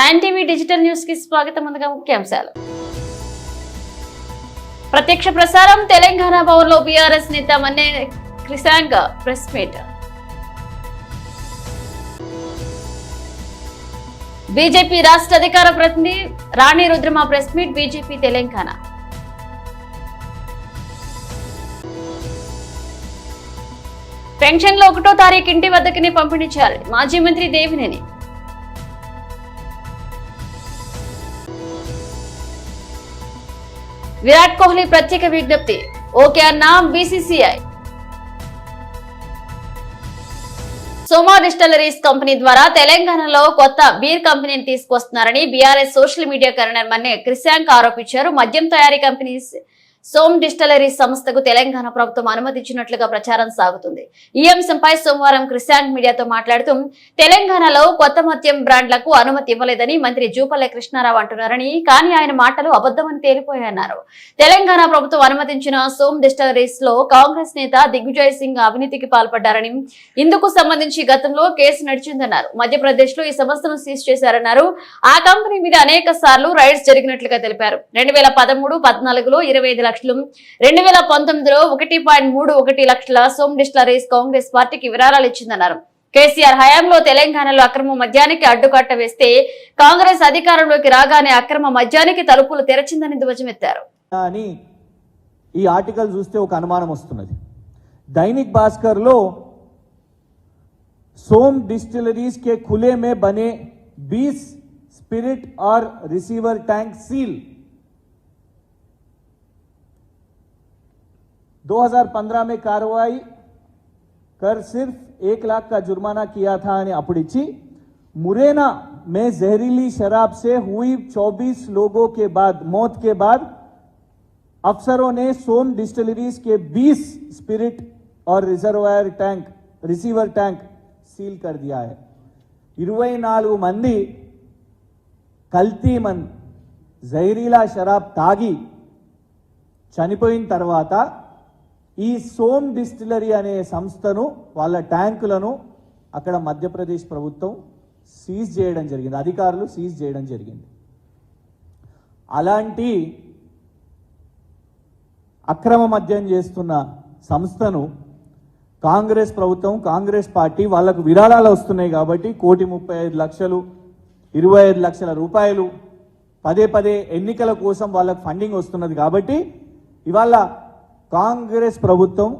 Nine TV digital news కి స్వాగతం. ముందుగా ముఖ్యాంశాలు. ప్రత్యక్ష ప్రసారం తెలంగాణ భవన్ లో బీఆర్ఎస్ నేత Manne Krishank press meet. BJP రాష్ట్ర అధికార ప్రతినిధి Rani Rudrama press meet. BJP Telangana. పెన్షన్లో 1వ తారీఖు ఇంటి వద్దకునే పంపిణీ చేయాలి. మాజీ మంత్రి దేవినేని. విరాట్ కోహ్లీ ప్రత్యేక విజ్ఞప్తి. ఓకే అన్న బీసీసీఐ. సోమా డిస్టిలరీస్ కంపెనీ ద్వారా తెలంగాణలో కొత్త బీర్ కంపెనీని తీసుకొస్తున్నారని బీఆర్ఎస్ సోషల్ మీడియా కన్వీనర్ మన్నే క్రిసాంగ్ ఆరోపించారు. మద్యం తయారీ కంపెనీ సోమ్ డిస్టిలరీస్ సంస్థకు తెలంగాణ ప్రభుత్వం అనుమతించినట్లుగా ప్రచారం సాగుతుంది. ఈ అంశంపై సోమవారం క్రిసాంగ్ మీడియాతో మాట్లాడుతూ తెలంగాణలో కొత్త మద్యం బ్రాండ్లకు అనుమతి ఇవ్వలేదని మంత్రి జూపల్లి కృష్ణారావు అంటున్నారని, కానీ ఆయన మాటలు అబద్దమని తేలిపోయాయన్నారు. తెలంగాణ ప్రభుత్వం అనుమతించిన సోమ్ డిస్టిలరీస్ లో కాంగ్రెస్ నేత దిగ్విజయ్ సింగ్ అవినీతికి పాల్పడ్డారని, ఇందుకు సంబంధించి గతంలో కేసు నడిచిందన్నారు. మధ్యప్రదేశ్ లో ఈ సంస్థను సీజ్ చేశారన్నారు. ఆ కంపెనీ మీద అనేక సార్లు రైడ్స్ జరిగినట్లుగా తెలిపారు. 2013-14లో 25 లక్షలు, 2019లో 1.31 లక్షల సోమ్ డిస్టిలరీస్ కాంగ్రెస్ పార్టీకి విరాళాలు ఇచ్చిందన్నారు. కేసీఆర్ హయాంలో తెలంగాణలో అక్రమ మద్యానికి అడ్డుకట్ట వేస్తే కాంగ్రెస్ అధికారంలోకి రాగానే అక్రమ మద్యానికి తలుపులు తెరచిందని ధ్వజమెత్తారు. ఈ ఆర్టికల్ చూస్తే ఒక అనుమానం వస్తున్నది. दैनिक भास्कर లో सोम डिस्टिलरीज के खुले में बने 20 स्पिरिट और रिसीवर टैंक सील 2015 में कार्रवाई कर सिर्फ 1 लाख का जुर्माना किया था ने अपड़िची मुरैना में जहरीली शराब से हुई 24 लोगों के बाद मौत के बाद अफसरों ने सोम डिस्टिलरीज के 20 स्पिरिट और रिसीवर टैंक सील कर दिया है. 24 मंदी कल्ती मन जहरीला शराब तागी చనిపోయిన తర్వాత ఈ సోమ్ డిస్టిలరీ అనే సంస్థను వాళ్ళ ట్యాంకులను అక్కడ మధ్యప్రదేశ్ ప్రభుత్వం సీజ్ చేయడం జరిగింది. అధికారులు సీజ్ చేయడం జరిగింది. అలాంటి అక్రమ మద్యం చేస్తున్న సంస్థను కాంగ్రెస్ ప్రభుత్వం, కాంగ్రెస్ పార్టీ వాళ్ళకు విరాళాలు వస్తున్నాయి కాబట్టి 1,35,00,000, 25 లక్షల రూపాయలు పదే పదే ఎన్నికల కోసం వాళ్ళకు ఫండింగ్ వస్తున్నది కాబట్టి ఇవాళ కాంగ్రెస్ ప్రభుత్వం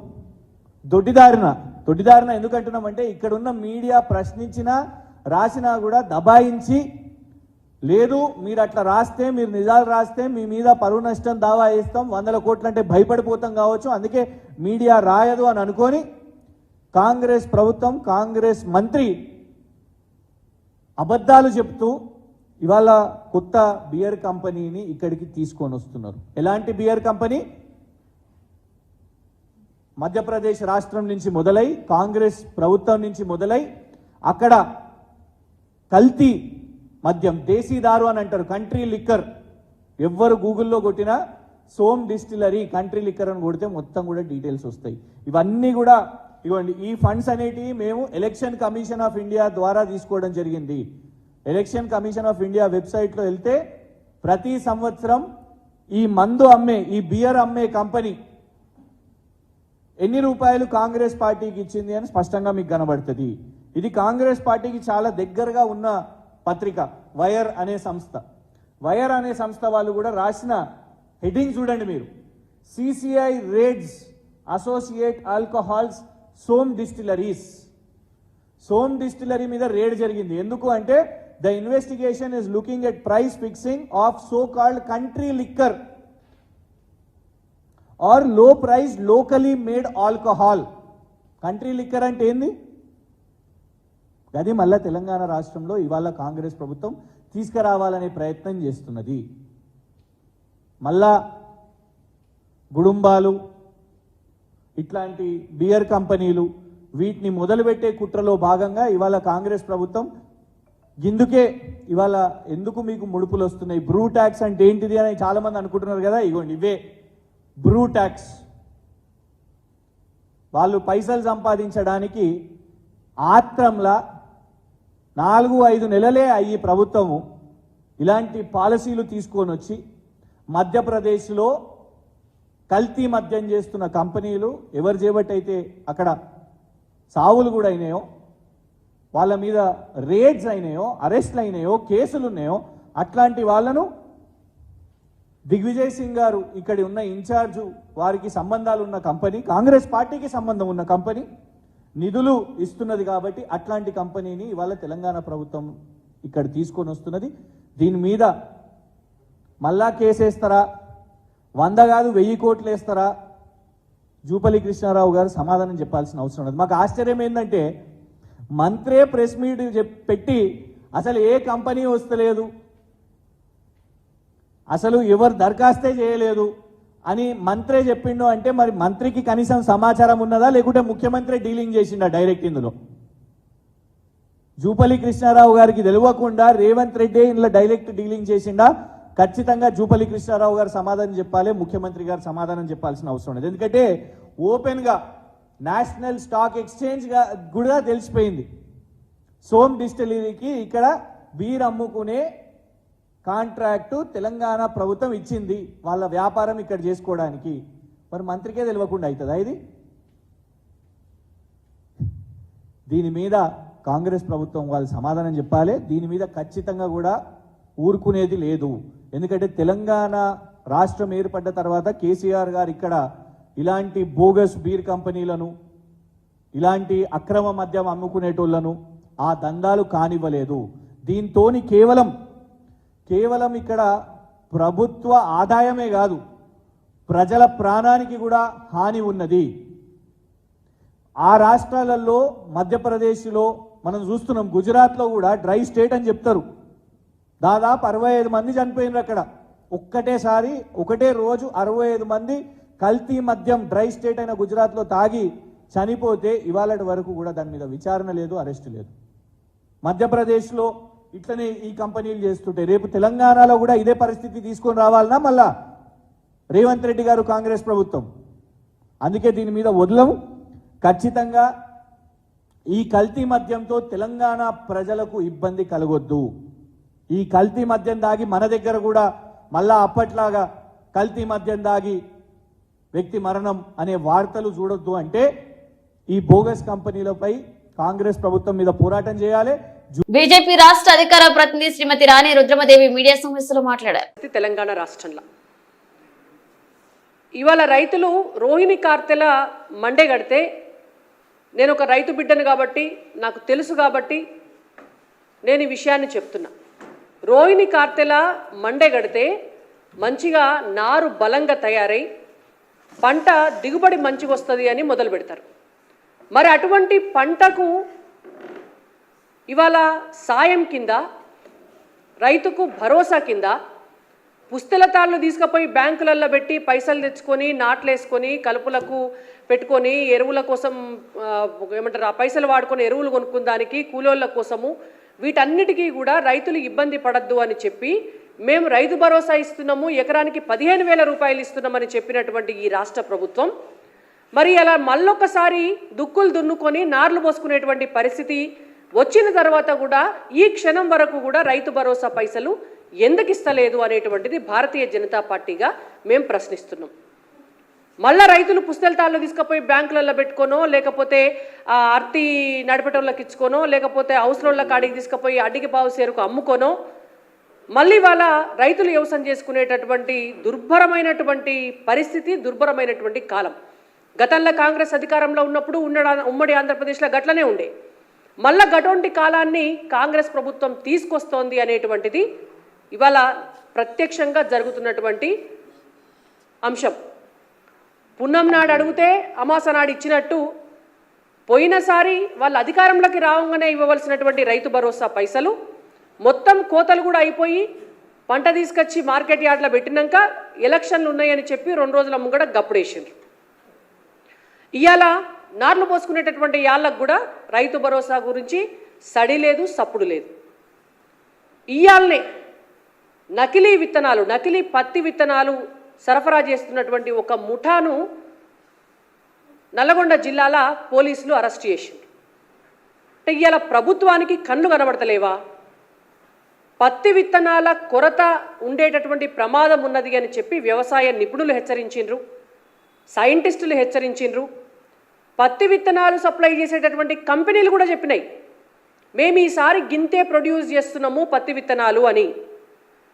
దొడ్డిదారిన ఎందుకంటున్నామంటే ఇక్కడున్న మీడియా ప్రశ్నించినా రాసినా కూడా దబాయించి, లేదు మీరు అట్లా రాస్తే, మీరు నిజాలు రాస్తే మీ మీద పరువు నష్టం దావా వేస్తాం, 100 కోట్లు అంటే భయపడిపోతాం కావచ్చు, అందుకే మీడియా రాయదు అని అనుకొని కాంగ్రెస్ ప్రభుత్వం, కాంగ్రెస్ మంత్రి అబద్ధాలు చెప్తూ ఇవాళ కొత్త బియర్ కంపెనీని ఇక్కడికి తీసుకొని వస్తున్నారు. ఎలాంటి బియర్ కంపెనీ? మధ్యప్రదేశ్ రాష్ట్రం నుంచి మొదలై, కాంగ్రెస్ ప్రభుత్వం నుంచి మొదలై అక్కడ కల్తీ మద్యం, దేశీదారు అని అంటారు, కంట్రీ లిక్కర్. ఎవ్వరు గూగుల్లో కొట్టినా సోమ్ డిస్టిలరీ కంట్రీ లిక్కర్ అని కొడితే మొత్తం కూడా డీటెయిల్స్ వస్తాయి. ఇవన్నీ కూడా ఇవ్వండి. ఈ ఫండ్స్ అనేటివి మేము ఎలక్షన్ కమిషన్ ఆఫ్ ఇండియా ద్వారా తీసుకోవడం జరిగింది. ఎలక్షన్ కమిషన్ ఆఫ్ ఇండియా వెబ్సైట్లో వెళ్తే ప్రతి సంవత్సరం ఈ మందు అమ్మే, ఈ బియర్ అమ్మే కంపెనీ ఎన్ని రూపాయలు కాంగ్రెస్ పార్టీకి ఇచ్చింది అని స్పష్టంగా మీకు కనబడుతుంది. ఇది కాంగ్రెస్ పార్టీకి చాలా దగ్గరగా ఉన్న పత్రిక వైర్ అనే సంస్థ. వైర్ అనే సంస్థ వాళ్ళు కూడా రాసిన హెడ్డింగ్ చూడండి మీరు. CCI raids associate alcohols Som distilleries. Som distillery మీద రేడ్ జరిగింది. ఎందుకు అంటే the investigation is looking at price fixing of so called country liquor or low price locally made alcohol. Country liquor అంటే ఏంది? అది మళ్ళా తెలంగాణ రాష్ట్రంలో ఇవాళ కాంగ్రెస్ ప్రభుత్వం తీసుకురావాలనే ప్రయత్నం చేస్తున్నది. మళ్ళా గుడుంబాలు, ఇట్లాంటి బియర్ కంపెనీలు, వీటిని మొదలుపెట్టే కుట్రలో భాగంగా ఇవాళ కాంగ్రెస్ ప్రభుత్వం ఇందుకే ఇవాళ ఎందుకు మీకు ముడుపులు వస్తున్నాయి, బ్రూ ట్యాక్స్ అంటే ఏంటిది అని చాలా మంది అనుకుంటున్నారు కదా. ఇగోండి ఇవే బ్రూ ట్యాక్స్. వాళ్ళు పైసలు సంపాదించడానికి ఆత్రంలా 4-5 నెలలే అయ్యి ప్రభుత్వము ఇలాంటి పాలసీలు తీసుకొని వచ్చి మధ్యప్రదేశ్లో కల్తీ మద్యం చేస్తున్న కంపెనీలు ఎవరు చేపట్టయితే అక్కడ సావులు కూడా అయినాయో, వాళ్ళ మీద రేడ్స్ అయినాయో, అరెస్ట్లు అయినాయో, కేసులు ఉన్నాయో, అట్లాంటి వాళ్ళను దిగ్విజయ్ సింగ్ గారు ఇక్కడ ఉన్న ఇన్ఛార్జు, వారికి సంబంధాలు ఉన్న కంపెనీ, కాంగ్రెస్ పార్టీకి సంబంధం ఉన్న కంపెనీ నిధులు ఇస్తున్నది కాబట్టి అట్లాంటి కంపెనీని ఇవాళ తెలంగాణ ప్రభుత్వం ఇక్కడ తీసుకొని వస్తున్నది. దీని మీద మళ్ళా కేసేస్తారా, 100 కాదు 1000 కోట్లు వేస్తారా, జూపల్లి కృష్ణారావు గారు సమాధానం చెప్పాల్సిన అవసరం ఉన్నది. మాకు ఆశ్చర్యం ఏంటంటే మంత్రే ప్రెస్ మీట్ పెట్టి అసలు ఏ కంపెనీ వస్తలేదు, అసలు ఎవరు దరఖాస్తే చేయలేదు అని మంత్రే చెప్పిండు అంటే మరి మంత్రికి కనీసం సమాచారం ఉన్నదా, లేకుంటే ముఖ్యమంత్రి డీలింగ్ చేసిండా డైరెక్ట్ ఇందులో? జూపల్లి కృష్ణారావు గారికి తెలియకుండా రేవంత్ రెడ్డి ఇందులో డైరెక్ట్ డీలింగ్ చేసిండా? ఖచ్చితంగా జూపల్లి కృష్ణారావు గారు సమాధానం చెప్పాలి, ముఖ్యమంత్రి గారు సమాధానం చెప్పాల్సిన అవసరం ఉంది. ఎందుకంటే ఓపెన్ గా నేషనల్ స్టాక్ ఎక్స్చేంజ్ కూడా తెలిసిపోయింది సోమ్ డిస్టిలరీకి ఇక్కడ బీర్ అమ్ముకునే కాంట్రాక్టు తెలంగాణ ప్రభుత్వం ఇచ్చింది వాళ్ళ వ్యాపారం ఇక్కడ చేసుకోవడానికి. మరి మంత్రికే తెలియకుండా అవుతుందా ఇది? దీని మీద కాంగ్రెస్ ప్రభుత్వం వాళ్ళు సమాధానం చెప్పాలి. దీని మీద ఖచ్చితంగా కూడా ఊరుకునేది లేదు. ఎందుకంటే తెలంగాణ రాష్ట్రం ఏర్పడ్డ తర్వాత కేసీఆర్ గారు ఇక్కడ ఇలాంటి బోగస్ బీర్ కంపెనీలను, ఇలాంటి అక్రమ మద్యం అమ్ముకునేటోళ్లను ఆ దందాలు కానివ్వలేదు. దీంతోని కేవలం ఇక్కడ ప్రభుత్వ ఆదాయమే కాదు, ప్రజల ప్రాణానికి కూడా హాని ఉన్నది. ఆ రాష్ట్రాలలో మధ్యప్రదేశ్లో మనం చూస్తున్నాం, గుజరాత్లో కూడా డ్రై స్టేట్ అని చెప్తారు. దాదాపు 65 మంది చనిపోయినారు అక్కడ. ఒకటే రోజు 65 మంది కల్తీ మద్యం డ్రై స్టేట్ అయిన గుజరాత్లో తాగి చనిపోతే ఇవాళటి వరకు కూడా దాని మీద విచారణ లేదు, అరెస్ట్ లేదు. మధ్యప్రదేశ్లో ఇట్లనే ఈ కంపెనీలు చేస్తుంటే రేపు తెలంగాణలో కూడా ఇదే పరిస్థితి తీసుకొని రావాలన్నా మళ్ళా రేవంత్ రెడ్డి గారు కాంగ్రెస్ ప్రభుత్వం? అందుకే దీని మీద వదలము. ఖచ్చితంగా ఈ కల్తీ మద్యంతో తెలంగాణ ప్రజలకు ఇబ్బంది కలగొద్దు. ఈ కల్తీ మద్యం దాగి మన దగ్గర కూడా మళ్ళా అప్పట్లాగా కల్తీ మద్యం దాగి వ్యక్తి మరణం అనే వార్తలు చూడొద్దు. అంటే ఈ బోగస్ కంపెనీలపై కాంగ్రెస్ ప్రభుత్వం మీద పోరాటం చేయాలి. బీజేపీ రాష్ట్ర అధికార ప్రతినిధి శ్రీమతి రాణి రుద్రమదేవి మీడియా సమావేశంలో మాట్లాడారు. తెలంగాణ రాష్ట్రంలో ఇవాళ రైతులు రోహిణి కార్తెల మండే గడితే, నేను ఒక రైతు బిడ్డను కాబట్టి నాకు తెలుసు కాబట్టి నేను ఈ విషయాన్ని చెప్తున్నా. రోహిణి కార్తెల మండే గడితే మంచిగా నారు బలంగా తయారై పంట దిగుబడి మంచిగా వస్తుంది అని మొదలు పెడతారు. మరి అటువంటి పంటకు ఇవాళ సాయం కింద, రైతుకు భరోసా కింద పుస్తెలతాళ్ళు తీసుకుపోయి బ్యాంకులలో పెట్టి పైసలు తెచ్చుకొని నాట్లేసుకొని కలుపులకు పెట్టుకొని ఎరువుల కోసం ఏమంటారు ఆ పైసలు వాడుకొని ఎరువులు కొనుక్కుందానికి కూలోళ్ళ కోసము వీటన్నిటికీ కూడా రైతులు ఇబ్బంది పడద్దు అని చెప్పి మేము రైతు భరోసా ఇస్తున్నాము, ఎకరానికి 15,000 రూపాయలు ఇస్తున్నామని చెప్పినటువంటి ఈ రాష్ట్ర ప్రభుత్వం మరి అలా మళ్ళొకసారి దుక్కులు దున్నుకొని నార్లు పోసుకునేటువంటి పరిస్థితి వచ్చిన తర్వాత కూడా ఈ క్షణం వరకు కూడా రైతు భరోసా పైసలు ఎందుకు ఇస్తలేదు అనేటువంటిది భారతీయ జనతా పార్టీగా మేము ప్రశ్నిస్తున్నాం. మళ్ళా రైతులు పుస్తెలతాళ్ళు తీసుకుపోయి బ్యాంకులలో పెట్టుకోనో, లేకపోతే అర్తి నడిపేటోళ్ళకి ఇచ్చుకోనో, లేకపోతే అవసరంల కాడికి తీసుకుపోయి అడ్డికి పావు సేరుకు అమ్ముకోనో, మళ్ళీ వాళ్ళ రైతులు వ్యవసాయం చేసుకునేటటువంటి దుర్భరమైనటువంటి పరిస్థితి, దుర్భరమైనటువంటి కాలం. గతంలో కాంగ్రెస్ అధికారంలో ఉన్నప్పుడు ఉమ్మడి ఆంధ్రప్రదేశ్లో గట్లనే ఉండే. మళ్ళా గటువంటి కాలాన్ని కాంగ్రెస్ ప్రభుత్వం తీసుకొస్తోంది అనేటువంటిది ఇవాళ ప్రత్యక్షంగా జరుగుతున్నటువంటి అంశం. పున్నం నాడు అడిగితే అమాస నాడు ఇచ్చినట్టు పోయినసారి వాళ్ళ అధికారంలోకి రావంగానే ఇవ్వవలసినటువంటి రైతు భరోసా పైసలు మొత్తం కోతలు కూడా అయిపోయి పంట తీసుకొచ్చి మార్కెట్ యార్డ్లో పెట్టినాక ఎలక్షన్లు ఉన్నాయని చెప్పి 2 రోజుల ముంగడ గప్పుడేసిండ్రు. ఇవాళ నార్లు పోసుకునేటటువంటి యాళ్ళకు కూడా రైతు భరోసా గురించి సడి లేదు, సప్పుడు లేదు. ఇవాళనే నకిలీ విత్తనాలు, నకిలీ పత్తి విత్తనాలు సరఫరా చేస్తున్నటువంటి ఒక ముఠాను నల్లగొండ జిల్లాల పోలీసులు అరెస్ట్ చేసిండ్రు. అంటే ఇవాళ ప్రభుత్వానికి కళ్ళు కనబడతలేవా? పత్తి విత్తనాల కొరత ఉండేటటువంటి ప్రమాదం ఉన్నది అని చెప్పి వ్యవసాయ నిపుణులు హెచ్చరించిండ్రు, సైంటిస్టులు హెచ్చరించిండ్రు, పత్తి విత్తనాలు సప్లై చేసేటటువంటి కంపెనీలు కూడా చెప్పినాయి మేము ఈసారి గింతే ప్రొడ్యూస్ చేస్తున్నాము పత్తి విత్తనాలు అని.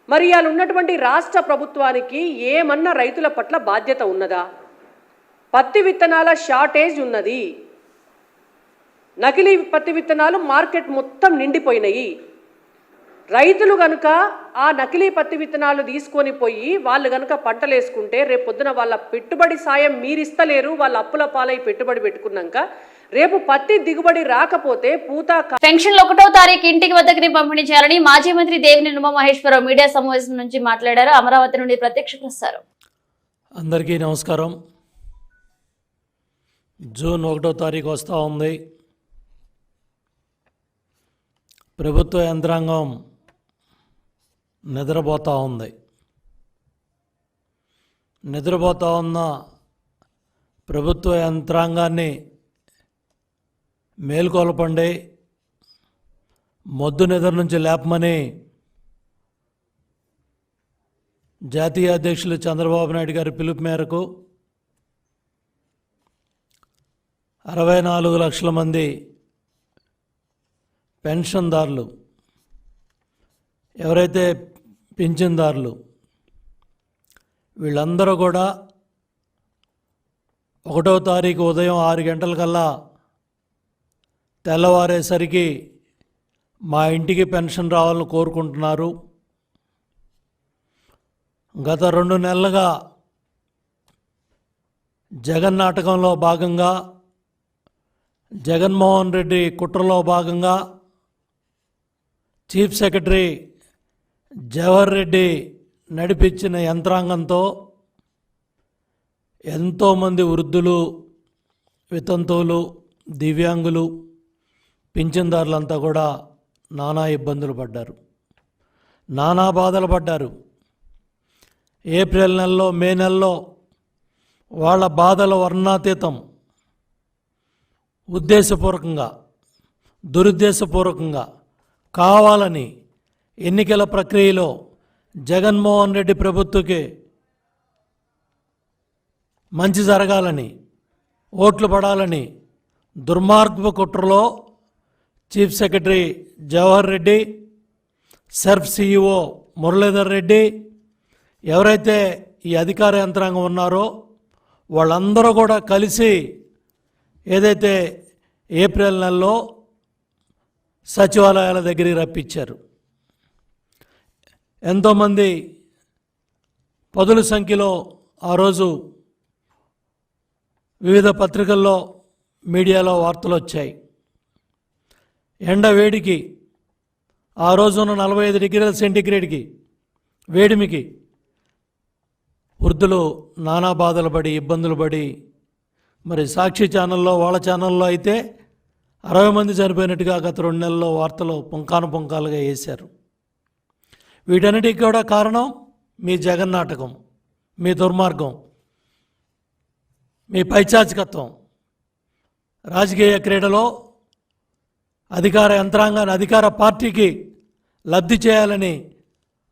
మరి ఇవాళ ఉన్నటువంటి రాష్ట్ర ప్రభుత్వానికి ఏమన్నా రైతుల పట్ల బాధ్యత ఉన్నదా? పత్తి విత్తనాల షార్టేజ్ ఉన్నది, నకిలీ పత్తి విత్తనాలు మార్కెట్ మొత్తం నిండిపోయినాయి. రైతులు కనుక ఆ నకిలీ పత్తి విత్తనాలు తీసుకొని పోయి వాళ్ళు కనుక పంటలు వేసుకుంటే రేపు పొద్దున వాళ్ళ పెట్టుబడి సాయం మీరిస్తలేరు, వాళ్ళ అప్పుల పాలై పెట్టుబడి పెట్టుకున్నాక రేపు పత్తి దిగుబడి రాకపోతే పూత పెన్షన్లు 1వ తారీఖు ఇంటికి వద్దకుని పంపిణీ చేయాలని మాజీ మంత్రి దేవినేని ఉమామహేశ్వరరావు మీడియా సమావేశం నుంచి మాట్లాడారు. అమరావతి నుండి ప్రత్యక్ష ప్రసారం. అందరికీ నమస్కారం. జూన్ 1వ తారీఖు వస్తూ ఉంది. ప్రభుత్వ యంత్రాంగం నిద్రపోతూ ఉంది. నిద్రపోతూ ఉన్న ప్రభుత్వ యంత్రాంగాన్ని మేల్కొల్పండి, మొద్దు నిద్ర నుంచి లేపమని జాతీయ అధ్యక్షులు చంద్రబాబు నాయుడు గారి పిలుపు మేరకు 64 లక్షల మంది పెన్షన్దారులు, ఎవరైతే పింఛన్దారులు వీళ్ళందరూ కూడా 1వ తారీఖు ఉదయం 6 గంటలకల్లా తెల్లవారేసరికి మా ఇంటికి పెన్షన్ రావాలని కోరుకుంటున్నారు. గత 2 నెలలుగా జగన్ నాటకంలో భాగంగా, జగన్మోహన్ రెడ్డి కుట్రలో భాగంగా చీఫ్ సెక్రటరీ జవహర్ రెడ్డి నడిపించిన యంత్రాంగంతో ఎంతోమంది వృద్ధులు, వితంతువులు, దివ్యాంగులు, పింఛన్దారులంతా కూడా నానా ఇబ్బందులు పడ్డారు, నానా బాధలు పడ్డారు. ఏప్రిల్ నెలలో, మే నెలలో వాళ్ళ బాధల వర్ణాతీతం. ఉద్దేశపూర్వకంగా, దురుద్దేశపూర్వకంగా, కావాలని ఎన్నికల ప్రక్రియలో జగన్మోహన్ రెడ్డి ప్రభుత్వకి మంచి జరగాలని, ఓట్లు పడాలని దుర్మార్గపు కుట్రలో chief secretary Jawahar Reddy, Surf CEO Muralidhar Reddy, ఎవరైతే ఈ అధికార యంత్రాంగం ఉన్నారో వాళ్ళందరూ కూడా కలిసి ఏదైతే ఏప్రిల్ నెలలో సచివాలయాల దగ్గరికి రప్పించారు. ఎంతోమంది పదుల సంఖ్యలో ఆ రోజు వివిధ పత్రికల్లో, మీడియాలో వార్తలు వచ్చాయి. ఎండ వేడికి, ఆ రోజున 45 డిగ్రీల సెంటీగ్రేడ్కి వేడిమికి వృద్ధులు నానా బాధలు పడి, ఇబ్బందులు పడి, మరి సాక్షి ఛానల్లో, వాళ్ళ ఛానల్లో అయితే 60 మంది చనిపోయినట్టుగా గత 2 నెలల్లో వార్తలు పుంకానుగా వేశారు. వీటన్నిటికీ కూడా కారణం మీ జగన్ నాటకం, మీ దుర్మార్గం, మీ పైచాచికత్వం. రాజకీయ క్రీడలో అధికార యంత్రాంగాన్ని, అధికార పార్టీకి లబ్ధి చేయాలని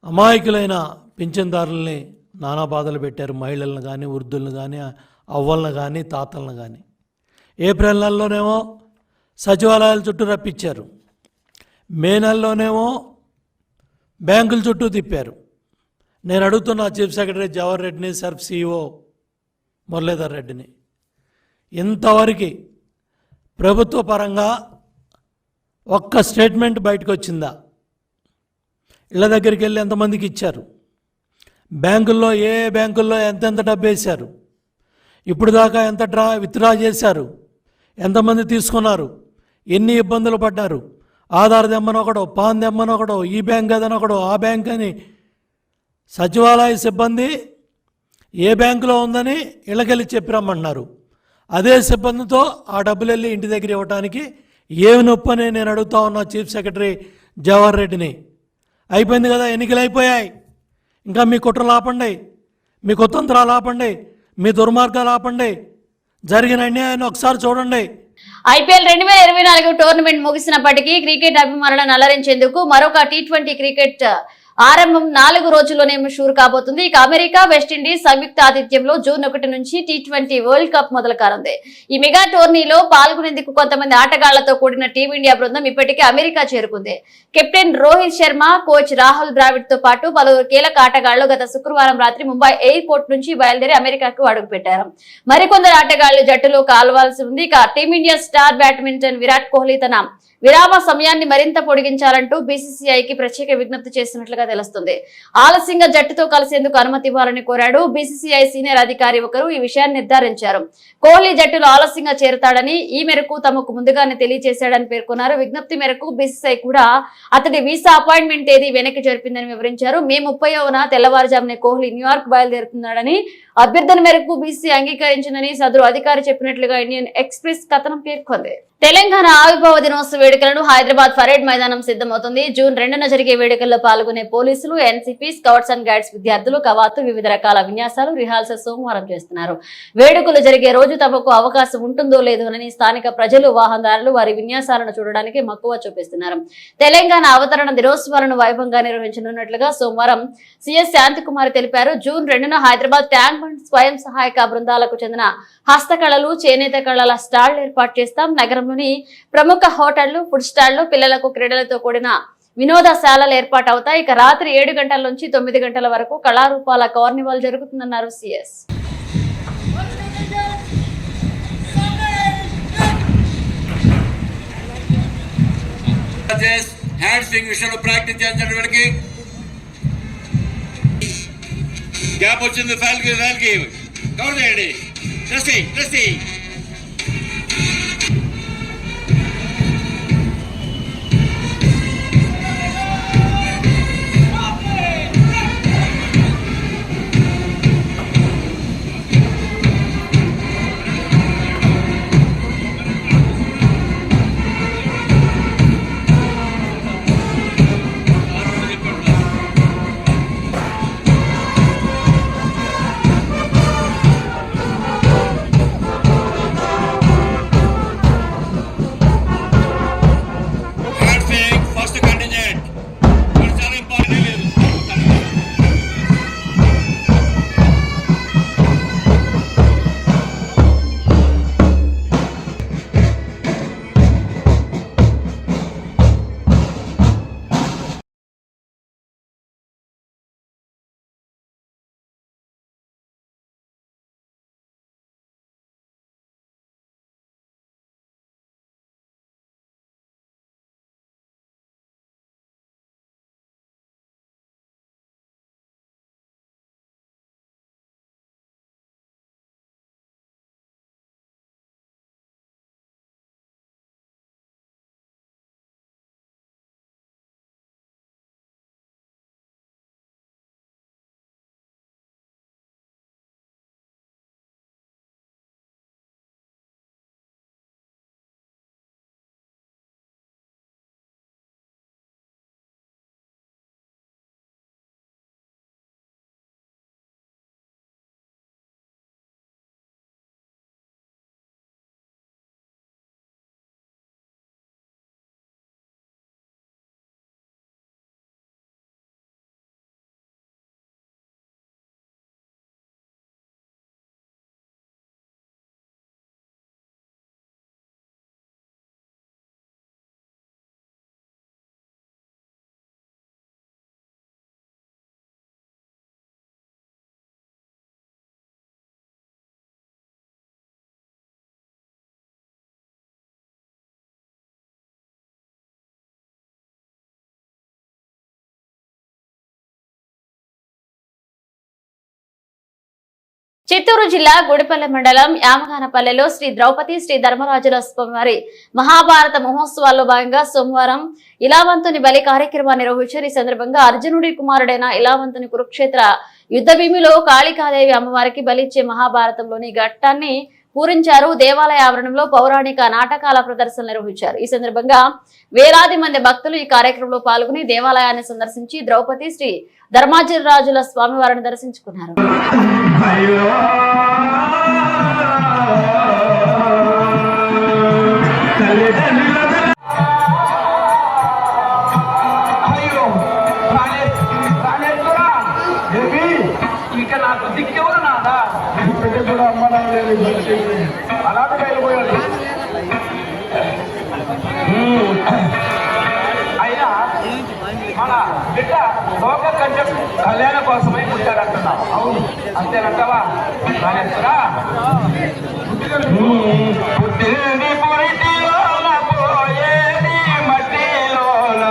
అమాయకులైన పింఛన్దారుల్ని నానా బాధలు పెట్టారు. మహిళలను కానీ, వృద్ధులను కానీ, అవ్వలను కానీ, తాతలను కానీ. ఏప్రిల్ నెలలోనేమో సచివాలయాల చుట్టూ రప్పించారు, మే నెలలోనేమో బ్యాంకుల చుట్టూ తిప్పారు. నేను అడుగుతున్నా చీఫ్ సెక్రటరీ జవహర్ రెడ్డిని, సర్ఫ్ సిఇఓ మురళీధర్ రెడ్డిని, ఇంతవరకు ప్రభుత్వ పరంగా ఒక్క స్టేట్మెంట్ బయటకు వచ్చిందా? ఇళ్ళ దగ్గరికి వెళ్ళి ఎంతమందికి ఇచ్చారు? బ్యాంకుల్లో ఏ బ్యాంకుల్లో ఎంతెంత డబ్బు వేశారు? ఇప్పుడు దాకా ఎంత విత్డ్రా చేశారు? ఎంతమంది తీసుకున్నారు? ఎన్ని ఇబ్బందులు పడ్డారు? ఆధార్ దెమ్మనొకడో, పాన్ దెమ్మనొకడో, ఈ బ్యాంక్ అదనొకడో, ఆ బ్యాంక్ అని సచివాలయ సిబ్బంది ఏ బ్యాంకులో ఉందని ఇళ్ళకెళ్ళి చెప్పి రమ్మన్నారు. అదే సిబ్బందితో ఆ డబ్బులు వెళ్ళి ఇంటి దగ్గర ఇవ్వడానికి ఏమి నొప్పి అని నేను అడుగుతా ఉన్నా చీఫ్ సెక్రటరీ జవహర్ రెడ్డిని. అయిపోయింది కదా, ఎన్నికలు అయిపోయాయి. ఇంకా మీ కుట్రలు ఆపండి, మీ కుతంత్రాలు ఆపండి, మీ దుర్మార్గాలు ఆపండి, జరిగిన అన్యాయాన్ని ఒకసారి చూడండి. ఐపీఎల్ 2024 టోర్నమెంట్ ముగిసినప్పటికీ క్రికెట్ అభిమానులను అలరించేందుకు మరొక టీ20 క్రికెట్ ఆరంభం 4 రోజుల్లోనే షూరు కాబోతుంది. ఇక అమెరికా, వెస్టిండీస్ సంయుక్త ఆతిథ్యంలో జూన్ 1 నుంచి టీ20 వరల్డ్ కప్ మొదలు కానుంది. ఈ మెగా టోర్నీలో పాల్గొనేందుకు కొంతమంది ఆటగాళ్లతో కూడిన టీమిండియా బృందం ఇప్పటికే అమెరికా చేరుకుంది. కెప్టెన్ రోహిత్ శర్మ, కోచ్ రాహుల్ ద్రావిడ్ తో పాటు పలువురు కీలక ఆటగాళ్లు గత శుక్రవారం రాత్రి ముంబై ఎయిర్పోర్ట్ నుంచి బయలుదేరి అమెరికాకు అడుగుపెట్టారు. మరికొందరు ఆటగాళ్లు జట్టులో కాల్వాల్సి ఉంది. ఇక team India star badminton Virat Kohli తన విరామ సమయాన్ని మరింత పొడిగించాలంటూ బీసీసీఐకి ప్రత్యేక విజ్ఞప్తి చేస్తున్నట్లుగా తెలుస్తుంది. ఆలస్యంగా జట్టుతో కలిసేందుకు అనుమతి ఇవ్వాలని కోరాడు. బీసీసీఐ సీనియర్ అధికారి ఒకరు ఈ విషయాన్ని నిర్ధారించారు. కోహ్లీ జట్టులో ఆలస్యంగా చేరుతాడని, ఈ మేరకు తమకు ముందుగానే తెలియజేశాడని పేర్కొన్నారు. విజ్ఞప్తి మేరకు బీసీసీఐ కూడా అతడి వీసా అపాయింట్మెంట్ తేదీ వెనక్కి జరిపిందని వివరించారు. మే 30న తెల్లవారుజామునే కోహ్లీ న్యూయార్క్ బయలుదేరుతున్నాడని, అభ్యర్థన మేరకు బీసీసీ అంగీకరించిందని సదరు అధికారి చెప్పినట్లుగా ఇండియన్ ఎక్స్ప్రెస్ కథనం పేర్కొంది. తెలంగాణ ఆవిర్భావ దినోత్సవ వేడుకలను హైదరాబాద్ పరేడ్ మైదానం సిద్ధమవుతుంది. జూన్ 2న జరిగే వేడుకల్లో పాల్గొనే పోలీసులు, ఎన్సీపీ, స్కౌట్స్ అండ్ గైడ్స్ విద్యార్థులు, కవాతు వివిధ రకాల విన్యాసాలు, రిహార్సల్ సోమవారం చేస్తున్నారు. వేడుకలు జరిగే రోజు తమకు అవకాశం ఉంటుందో లేదో అని స్థానిక ప్రజలు, వాహనదారులు వారి విన్యాసాలను చూడడానికి మక్కువ చూపిస్తున్నారు. తెలంగాణ అవతరణ దినోత్సవాలను వైభవంగా నిర్వహించనున్నట్లుగా సోమవారం సీఎస్ శాంతికుమారి తెలిపారు. జూన్ 2న హైదరాబాద్ ట్యాంక్ బండ్ స్వయం సహాయక బృందాలకు చెందిన హస్తకళలు, చేనేత కళల స్టాళ్లు ఏర్పాటు చేస్తాం. నగరంలోని ప్రముఖ హోటళ్లు, ఫుడ్ స్టాళ్లు, పిల్లలకు క్రీడలతో కూడిన వినోదశాలలు ఏర్పాటు అవుతాయి. ఇక రాత్రి 7 గంటల నుంచి 9 గంటల వరకు కళారూపాల కార్నివాల్ జరుగుతుందన్నారు సీఎస్. గ్యాప్ వచ్చింది, ఫ్యాల్కి కవర్ చేయండి. ట్రస్టీ చిత్తూరు జిల్లా గుడిపల్లె మండలం యామగానపల్లెలో శ్రీ ద్రౌపది శ్రీ ధర్మరాజుల స్వామివారి మహాభారత మహోత్సవాల్లో భాగంగా సోమవారం ఇలావంతుని బలి కార్యక్రమాన్ని నిర్వహించారు. ఈ సందర్భంగా అర్జునుడి కుమారుడైన ఇలావంతుని కురుక్షేత్ర యుద్ధ భూమిలో కాళికాదేవి అమ్మవారికి బలిచ్చే మహాభారతంలోని ఘట్టాన్ని పూరించారు. దేవాలయ ఆవరణంలో పౌరాణిక నాటకాల ప్రదర్శన నిర్వహించారు. ఈ సందర్భంగా వేలాది మంది భక్తులు ఈ కార్యక్రమంలో పాల్గొని దేవాలయాన్ని సందర్శించి ద్రౌపది శ్రీ ధర్మరాజుల స్వామివారిని దర్శించుకున్నారు. చేస్తారంటున్నావు. అవును అంతేనంటావా? నానేశ్వరా పుట్టింది పురిటిలోన పోయేది మట్టిలోన,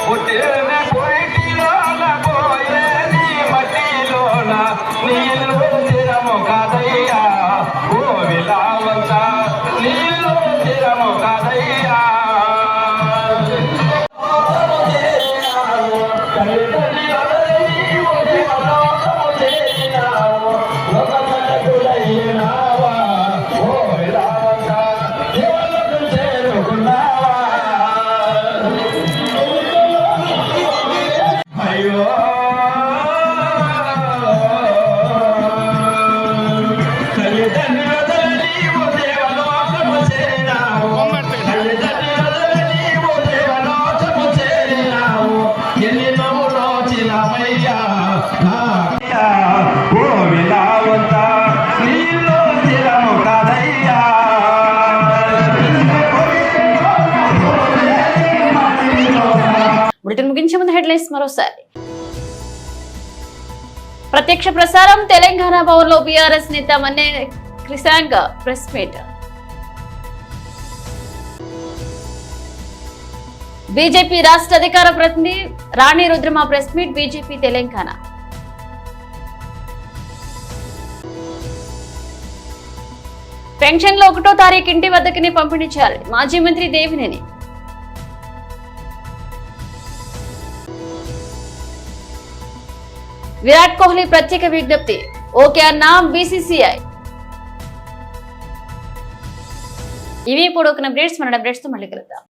పుట్టింది పురిటిలోన పోయేది మట్టిలోన, నీళ్ళు స్థిరము కాదయ్యా ఓ విలావంత, నీళ్ళు స్థిరము కాదయ్యా. బులెటిన్ ముగించే ముందు హెడ్లైన్స్ మరోసారి. ప్రత్యక్ష ప్రసారం తెలంగాణ భవన్ లో బీఆర్ఎస్ నేత Manne Krishank press meet. BJP రాష్ట్ర అధికార ప్రతినిధి Rani Rudrama press meet. BJP Telangana. పెన్షన్లు 1వ తారీఖు ఇంటి వద్దకునే పంపిణీ చేయాలి. మాజీ మంత్రి దేవినేని. విరాట్ కోహ్లీ ప్రత్యేక విజ్ఞప్తి. ఓకే అన్నా బీసీసీఐ. ఇవి ఇప్పుడు ఒక అప్డేట్స్. మన అప్డేట్స్ తో మళ్ళీ కలుద్దాం.